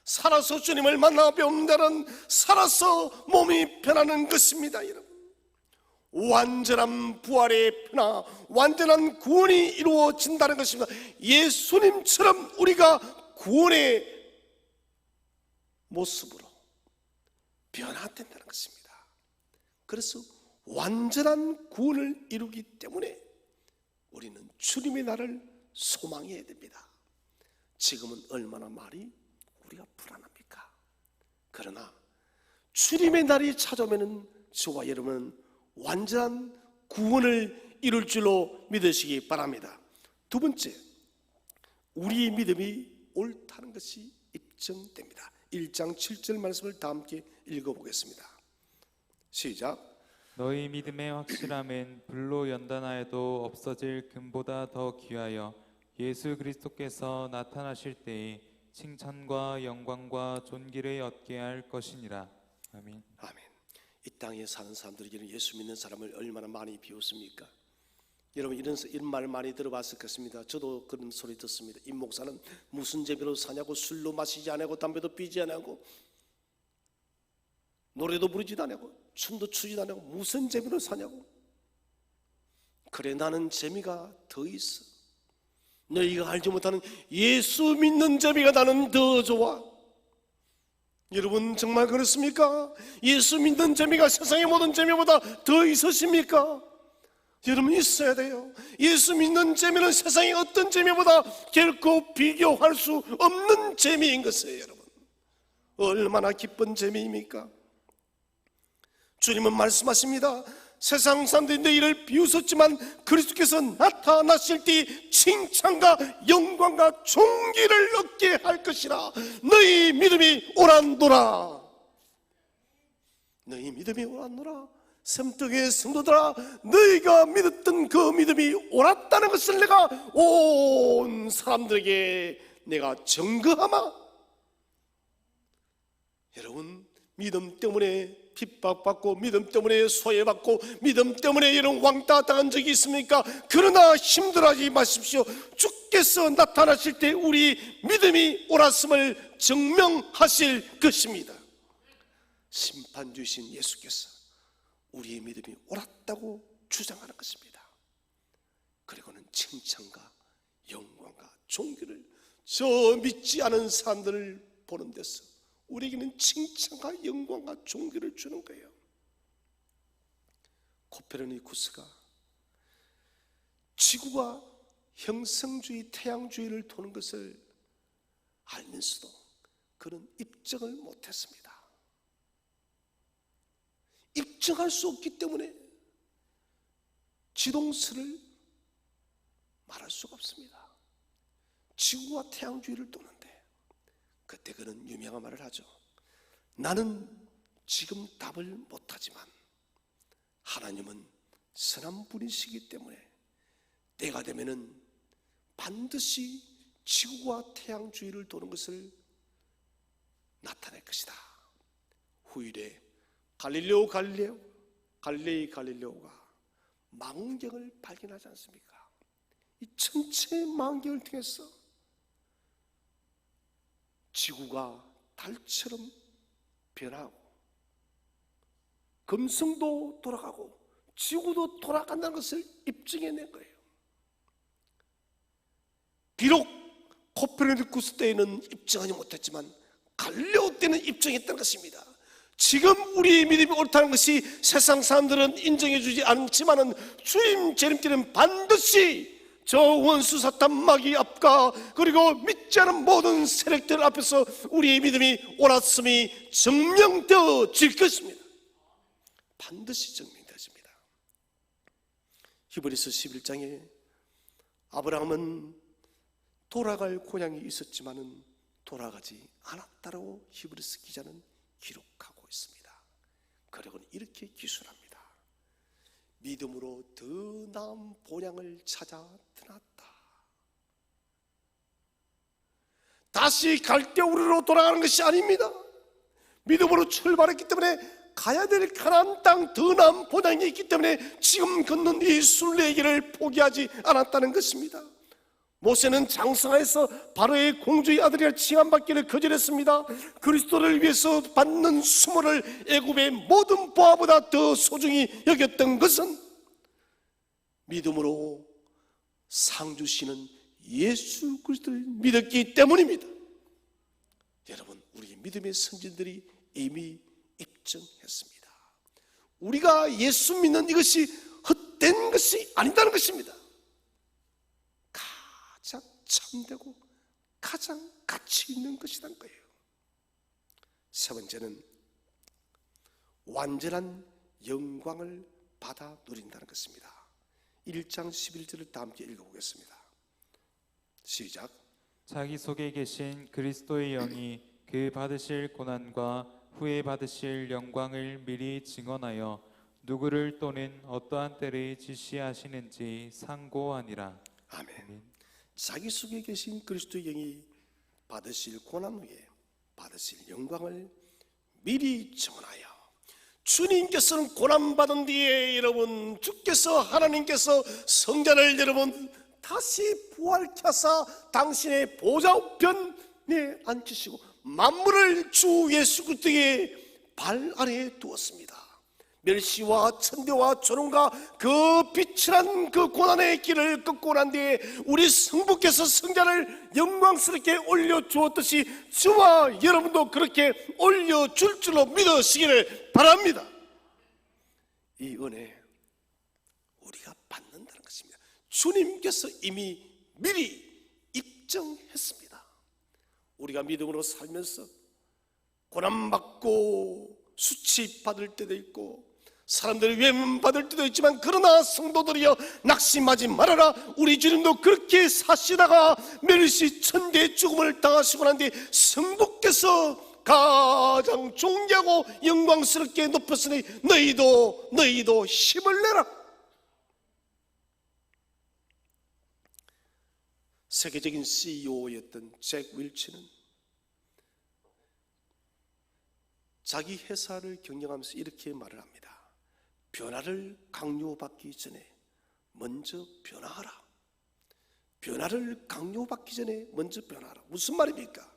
살아서 주님을 만나 배운다는, 살아서 몸이 변하는 것입니다. 여러분, 완전한 부활의 변화, 완전한 구원이 이루어진다는 것입니다. 예수님처럼 우리가 구원의 모습으로 변화된다는 것입니다. 그래서 완전한 구원을 이루기 때문에 우리는 주님의 날을 소망해야 됩니다. 지금은 얼마나 말이 우리가 불안합니까? 그러나 주님의 날이 찾아오면 저와 여러분은 완전한 구원을 이룰 줄로 믿으시기 바랍니다. 두 번째, 우리 믿음이 옳다는 것이 입증됩니다. 1장 7절 말씀을 다 함께 읽어보겠습니다. 시작. 너희 믿음의 확실함은 불로 연단하여도 없어질 금보다 더 귀하여 예수 그리스도께서 나타나실 때에 칭찬과 영광과 존귀를 얻게 할 것이니라. 아멘. 아멘. 이 땅에 사는 사람들에게는 예수 믿는 사람을 얼마나 많이 비웃습니까? 여러분 이런 말 많이 들어봤을 것입니다. 저도 그런 소리 듣습니다. 이 목사는 무슨 재미로 사냐고, 술로 마시지 않고 담배도 피지 않고 노래도 부르지도 않고 춤도 추지도 않고 무슨 재미로 사냐고. 그래, 나는 재미가 더 있어. 너희가 알지 못하는 예수 믿는 재미가 나는 더 좋아. 여러분 정말 그렇습니까? 예수 믿는 재미가 세상의 모든 재미보다 더 있으십니까? 여러분 있어야 돼요. 예수 믿는 재미는 세상의 어떤 재미보다 결코 비교할 수 없는 재미인 것이에요. 여러분 얼마나 기쁜 재미입니까? 주님은 말씀하십니다. 세상 사람들이 너희를 비웃었지만 그리스도께서 나타나실 때 칭찬과 영광과 존귀를 얻게 할 것이라. 너희 믿음이 옳았노라. 너희 믿음이 옳았노라. 섬뜩의 성도들아, 너희가 믿었던 그 믿음이 옳았다는 것을 내가 온 사람들에게 내가 증거하마. 여러분 믿음 때문에 핍박받고 믿음 때문에 소외받고 믿음 때문에 이런 왕따 당한 적이 있습니까? 그러나 힘들어하지 마십시오. 주께서 나타나실 때 우리 믿음이 옳았음을 증명하실 것입니다. 심판주이신 예수께서 우리의 믿음이 옳았다고 주장하는 것입니다. 그리고는 칭찬과 영광과 존귀를 저 믿지 않은 사람들을 보는 데서 우리에게는 칭찬과 영광과 존귀를 주는 거예요. 코페르니쿠스가 지구가 형성주의, 태양주의를 도는 것을 알면서도 그는 입증을 못했습니다. 입증할 수 없기 때문에 지동설을 말할 수가 없습니다. 지구와 태양주의를 도는데 그때 그는 유명한 말을 하죠. 나는 지금 답을 못하지만 하나님은 선한 분이시기 때문에 때가 되면은 반드시 지구와 태양주의를 도는 것을 나타낼 것이다. 후일에 갈릴레이 갈릴레오가 망원경을 발견하지 않습니까? 이 전체 망원경을 통해서 지구가 달처럼 변하고 금성도 돌아가고 지구도 돌아간다는 것을 입증해낸 거예요. 비록 코페르니쿠스 때에는 입증하지 못했지만 갈릴레오 때는 입증했다는 것입니다. 지금 우리의 믿음이 옳다는 것이 세상 사람들은 인정해 주지 않지만은 주님 재림 때는 반드시 저 원수 사탄 마귀 앞과 그리고 믿지 않은 모든 세력들 앞에서 우리의 믿음이 옳았음이 증명되어질 것입니다. 반드시 증명되어집니다. 히브리서 11장에 아브라함은 돌아갈 고향이 있었지만은 돌아가지 않았다고 히브리서 기자는 기록하고 있습니다. 그리고는 이렇게 기술합니다. 믿음으로 더 나은 본향을 찾아 떠났다. 다시 갈대우르로 돌아가는 것이 아닙니다. 믿음으로 출발했기 때문에 가야 될 가나안 땅 더 나은 본향이 있기 때문에 지금 걷는 이 순례길을 포기하지 않았다는 것입니다. 모세는 장성하에서 바로의 공주의 아들이라 칭함받기를 거절했습니다. 그리스도를 위해서 받는 수모를 애굽의 모든 보화보다 더 소중히 여겼던 것은 믿음으로 상 주시는 예수 그리스도를 믿었기 때문입니다. 여러분, 우리 믿음의 선진들이 이미 입증했습니다. 우리가 예수 믿는 이것이 헛된 것이 아니다는 것입니다. 가장 참되고 가장 가치 있는 것이란 거예요. 세 번째는 완전한 영광을 받아 누린다는 것입니다. 1장 11절을 다 함께 읽어보겠습니다. 시작. 자기 속에 계신 그리스도의 영이 그 받으실 고난과 후에 받으실 영광을 미리 증언하여 누구를 또는 어떠한 때를 지시하시는지 상고하니라. 아멘. 자기 속에 계신 그리스도의 영이 받으실 고난 후에 받으실 영광을 미리 증언하여, 주님께서는 고난받은 뒤에 여러분 주께서 하나님께서 성자를 여러분 다시 부활케하사 당신의 보좌 우편에 앉히시고 만물을 주 예수 그리스도의 발 아래에 두었습니다. 멸시와 천대와 조롱과 그 비칠한 그 고난의 길을 걷고 난 뒤에 우리 성부께서 성자를 영광스럽게 올려주었듯이 저와 여러분도 그렇게 올려줄 줄로 믿으시기를 바랍니다. 이 은혜 우리가 받는다는 것입니다. 주님께서 이미 미리 입증했습니다. 우리가 믿음으로 살면서 고난받고 수치받을 때도 있고 사람들이 외면받을 때도 있지만, 그러나 성도들이여 낙심하지 말아라. 우리 주님도 그렇게 사시다가 멸시 천대의 죽음을 당하시고 난 뒤 성부께서 가장 존귀하고 영광스럽게 높였으니 너희도 힘을 내라. 세계적인 CEO였던 잭 윌치는 자기 회사를 경영하면서 이렇게 말을 합니다. 변화를 강요받기 전에 먼저 변화하라. 변화를 강요받기 전에 먼저 변화하라. 무슨 말입니까?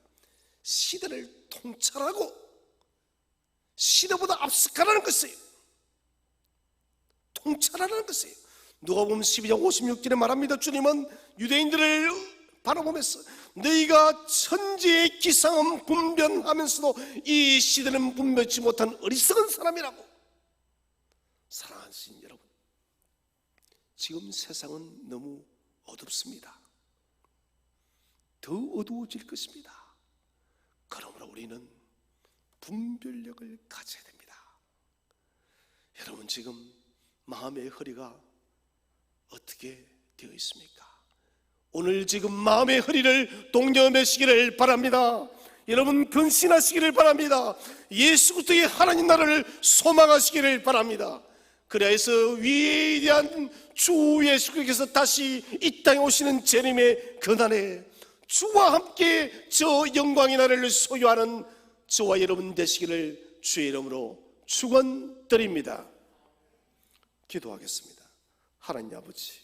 시대를 통찰하고 시대보다 앞서가라는 것이에요. 통찰하라는 것이에요. 누가복음 12장 56절에 말합니다. 주님은 유대인들을 바라보면서 너희가 천지의 기상은 분변하면서도 이 시대는 분별치 못한 어리석은 사람이라고. 사랑하는 신 여러분, 지금 세상은 너무 어둡습니다. 더 어두워질 것입니다. 그러므로 우리는 분별력을 가져야 됩니다. 여러분, 지금 마음의 허리가 어떻게 되어 있습니까? 오늘 지금 마음의 허리를 동여매시기를 바랍니다. 여러분, 근신하시기를 바랍니다. 예수 그리스도의 하나님 나라를 소망하시기를 바랍니다. 그래서 위대한 주 예수 그리스도께서 다시 이 땅에 오시는 재림의 그날에 주와 함께 저 영광의 나라를 소유하는 저와 여러분 되시기를 주의 이름으로 축원드립니다. 기도하겠습니다. 하나님 아버지,